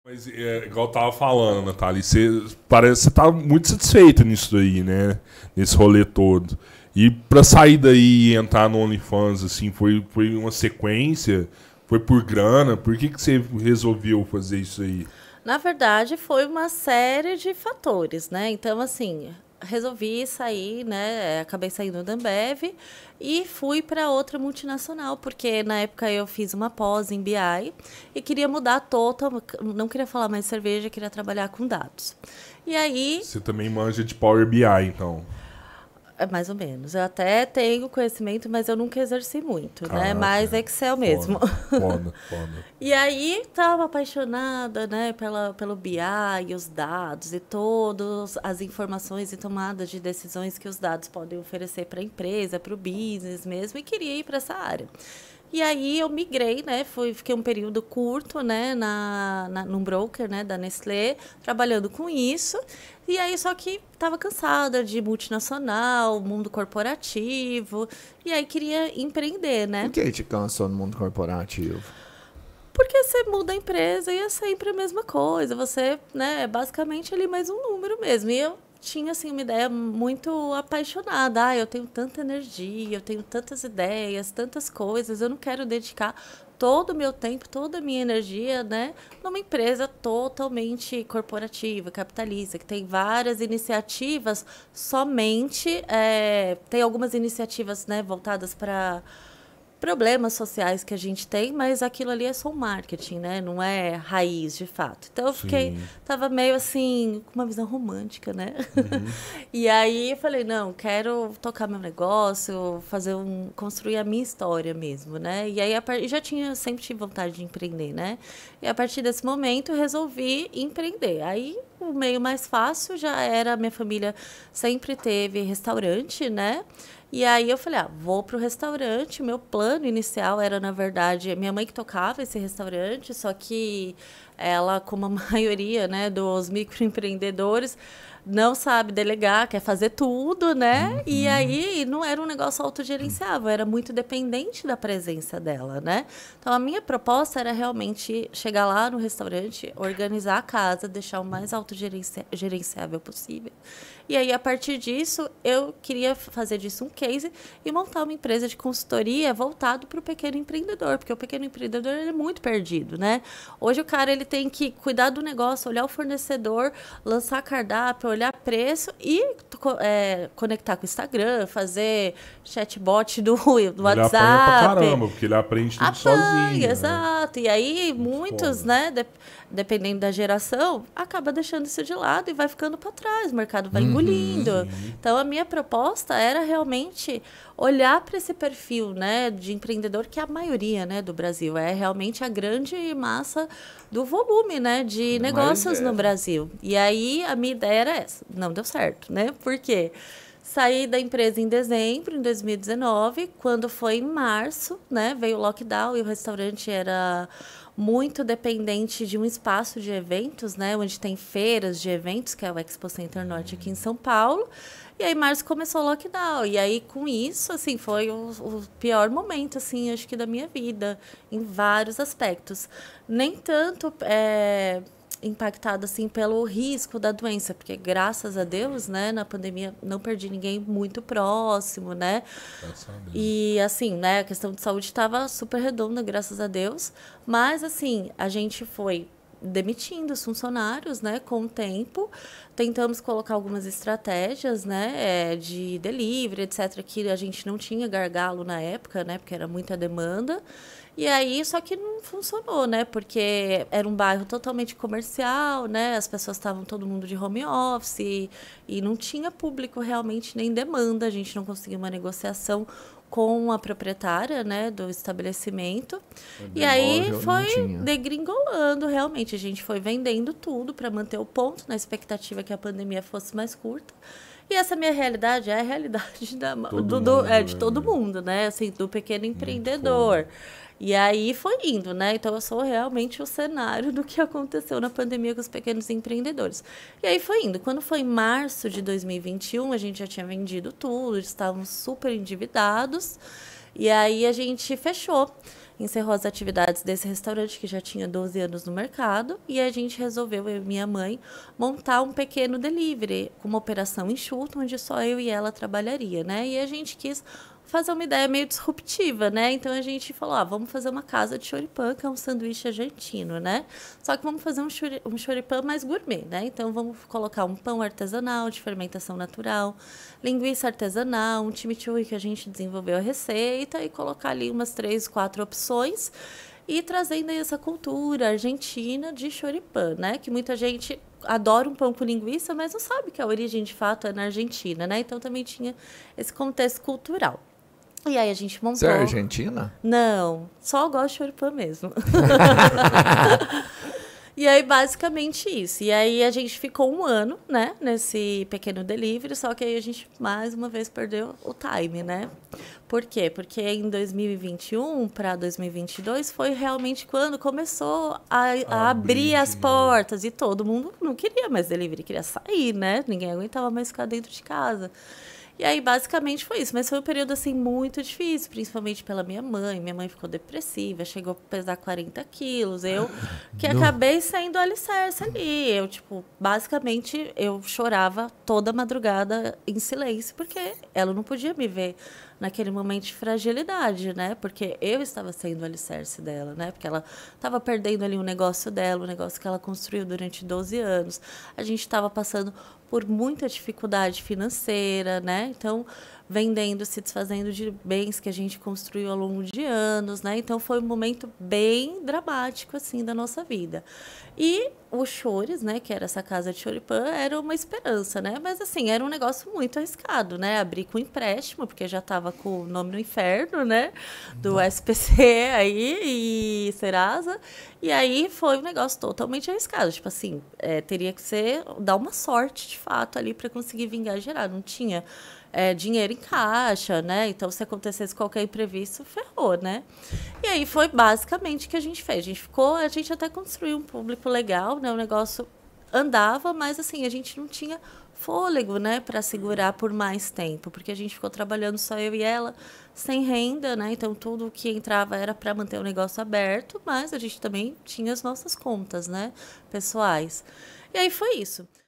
Mas igual eu tava falando, Natália, você parece que você tá muito satisfeita nisso daí, né? Nesse rolê todo. E pra sair daí e entrar no OnlyFans, assim, foi uma sequência? Foi por grana? Por que você resolveu fazer isso aí? Na verdade, foi uma série de fatores, né? Então, assim, resolvi sair, né? Acabei saindo da Ambev e fui para outra multinacional, porque na época eu fiz uma pós em BI e queria mudar total, não queria falar mais de cerveja, queria trabalhar com dados. E aí, Você também manja de Power BI, então. é mais ou menos. Eu até tenho conhecimento, mas eu nunca exerci muito, né? Mais Caraca, Excel mesmo. foda, foda, foda. E aí, estava apaixonada, né, pelo BI, os dados e todas as informações e tomadas de decisões que os dados podem oferecer para a empresa, para o business mesmo, e queria ir para essa área. E aí eu migrei, né? Fiquei um período curto, né, num broker, né, da Nestlé, trabalhando com isso. E aí só que estava cansada de multinacional, mundo corporativo, e aí queria empreender, Por né? que te cansou no mundo corporativo? Porque você muda a empresa e é sempre a mesma coisa. Você, né, é basicamente ali mais um número mesmo. E eu tinha, assim, uma ideia muito apaixonada. Ah, eu tenho tanta energia, eu tenho tantas ideias, tantas coisas. Eu não quero dedicar todo o meu tempo, toda a minha energia, né, numa empresa totalmente corporativa, capitalista, que tem várias iniciativas, somente tem algumas iniciativas, né, voltadas para problemas sociais que a gente tem, mas aquilo ali é só um marketing, né? Não é raiz, de fato. Então eu fiquei, Sim. tava meio assim, com uma visão romântica, né? Uhum. E aí eu falei, não, quero tocar meu negócio, construir a minha história mesmo, né? E aí eu já tinha, sempre tive vontade de empreender, né? E a partir desse momento eu resolvi empreender. Aí o meio mais fácil já era, minha família sempre teve restaurante, né? E aí eu falei, vou pro restaurante. Meu plano inicial era, na verdade, minha mãe que tocava esse restaurante, só que ela, como a maioria, né, dos microempreendedores, não sabe delegar, quer fazer tudo, né? E Uhum. aí não era um negócio autogerenciável, era muito dependente da presença dela, né? Então a minha proposta era realmente chegar lá no restaurante, organizar a casa, deixar o mais autogerenciável possível. E aí, a partir disso, eu queria fazer disso um case e montar uma empresa de consultoria voltado para o pequeno empreendedor, porque o pequeno empreendedor ele é muito perdido, né? Hoje o cara ele tem que cuidar do negócio, olhar o fornecedor, lançar cardápio, olhar preço e conectar com o Instagram, fazer chatbot do Ele apanha pra WhatsApp. caramba, porque ele aprende tudo Apanha, sozinho, né? exato. E aí, Muito muitos, foda. né, dependendo da geração, acaba deixando isso de lado e vai ficando para trás, o mercado vai Uhum. engolindo. Sim. Então, a minha proposta era realmente olhar para esse perfil, né, de empreendedor, que é a maioria, né, do Brasil. É realmente a grande massa do volume, né, de Mas negócios no Brasil. E aí, a minha ideia era essa. Não deu certo, né? Por quê? Saí da empresa em dezembro, em 2019, quando foi em março, né, veio o lockdown e o restaurante era muito dependente de um espaço de eventos, né, onde tem feiras de eventos, que é o Expo Center Norte aqui em São Paulo. E aí, em março começou o lockdown. E aí, com isso, assim, foi o pior momento, assim, acho que da minha vida, em vários aspectos. Nem tanto impactada assim pelo risco da doença, porque graças a Deus, né, na pandemia não perdi ninguém muito próximo, né? graças a Deus. E assim, né, a questão de saúde estava super redonda, graças a Deus, mas assim, a gente foi demitindo os funcionários, né, com o tempo. Tentamos colocar algumas estratégias, né, de delivery, etc, que a gente não tinha gargalo na época, né, porque era muita demanda. E aí, só que não funcionou, né? Porque era um bairro totalmente comercial, né? As pessoas estavam todo mundo de home office e não tinha público realmente nem demanda. A gente não conseguia uma negociação com a proprietária, né, do estabelecimento. E aí Demóvel não foi tinha. degringolando, realmente. A gente foi vendendo tudo para manter o ponto, na expectativa que a pandemia fosse mais curta. E essa minha realidade é a realidade Todo mundo, de todo né? mundo, né? Assim, do pequeno Muito foda. empreendedor. E aí foi indo, né? Então eu sou realmente o cenário do que aconteceu na pandemia com os pequenos empreendedores. E aí foi indo. Quando foi em março de 2021, a gente já tinha vendido tudo, estávamos super endividados. E aí a gente fechou. encerrou as atividades desse restaurante, que já tinha 12 anos no mercado, e a gente resolveu, eu e minha mãe, montar um pequeno delivery, com uma operação enxuta, onde só eu e ela trabalharia, né? E a gente quis fazer uma ideia meio disruptiva, né? Então a gente falou, vamos fazer uma casa de choripã, que é um sanduíche argentino, né? Só que vamos fazer um choripã mais gourmet, né? Então vamos colocar um pão artesanal de fermentação natural, linguiça artesanal, um chimichurri que a gente desenvolveu a receita e colocar ali umas 3, 4 opções e trazendo aí essa cultura argentina de choripã, né? Que muita gente adora um pão com linguiça, mas não sabe que a origem de fato é na Argentina, né? Então também tinha esse contexto cultural. E aí a gente montou... Você é argentina? Não, só gosto de choripã mesmo. E aí, basicamente isso. E aí a gente ficou 1 ano, né, nesse pequeno delivery, só que aí a gente, mais uma vez, perdeu o time, né? Por quê? Porque em 2021 para 2022 foi realmente quando começou a abrir as portas e todo mundo não queria mais delivery, queria sair, né? Ninguém aguentava mais ficar dentro de casa. E aí, basicamente, foi isso. Mas foi um período, assim, muito difícil, principalmente pela minha mãe. Minha mãe ficou depressiva, chegou a pesar 40 quilos. Eu, que acabei sendo alicerce ali. Eu, tipo, basicamente, eu chorava toda madrugada em silêncio, porque ela não podia me ver naquele momento de fragilidade, né? Porque eu estava sendo o alicerce dela, né? Porque ela estava perdendo ali um negócio dela, um negócio que ela construiu durante 12 anos. A gente estava passando por muita dificuldade financeira, né? Então, vendendo, se desfazendo de bens que a gente construiu ao longo de anos, né? Então, foi um momento bem dramático, assim, da nossa vida. E o Chores, né, que era essa casa de choripã, era uma esperança, né? Mas, assim, era um negócio muito arriscado, né? Abrir com empréstimo, porque já estava com o nome no inferno, né? Do SPC aí e Serasa. E aí foi um negócio totalmente arriscado. Tipo assim, teria que dar uma sorte, de fato, ali para conseguir vingar gerar. Não tinha dinheiro em caixa, né? Então, se acontecesse qualquer imprevisto, ferrou, né? E aí foi basicamente o que a gente fez. A gente até construiu um público legal, né? O negócio andava, mas assim, a gente não tinha fôlego, né, para segurar por mais tempo, porque a gente ficou trabalhando só eu e ela, sem renda, né? Então tudo o que entrava era para manter o negócio aberto, mas a gente também tinha as nossas contas, né, pessoais. E aí foi isso.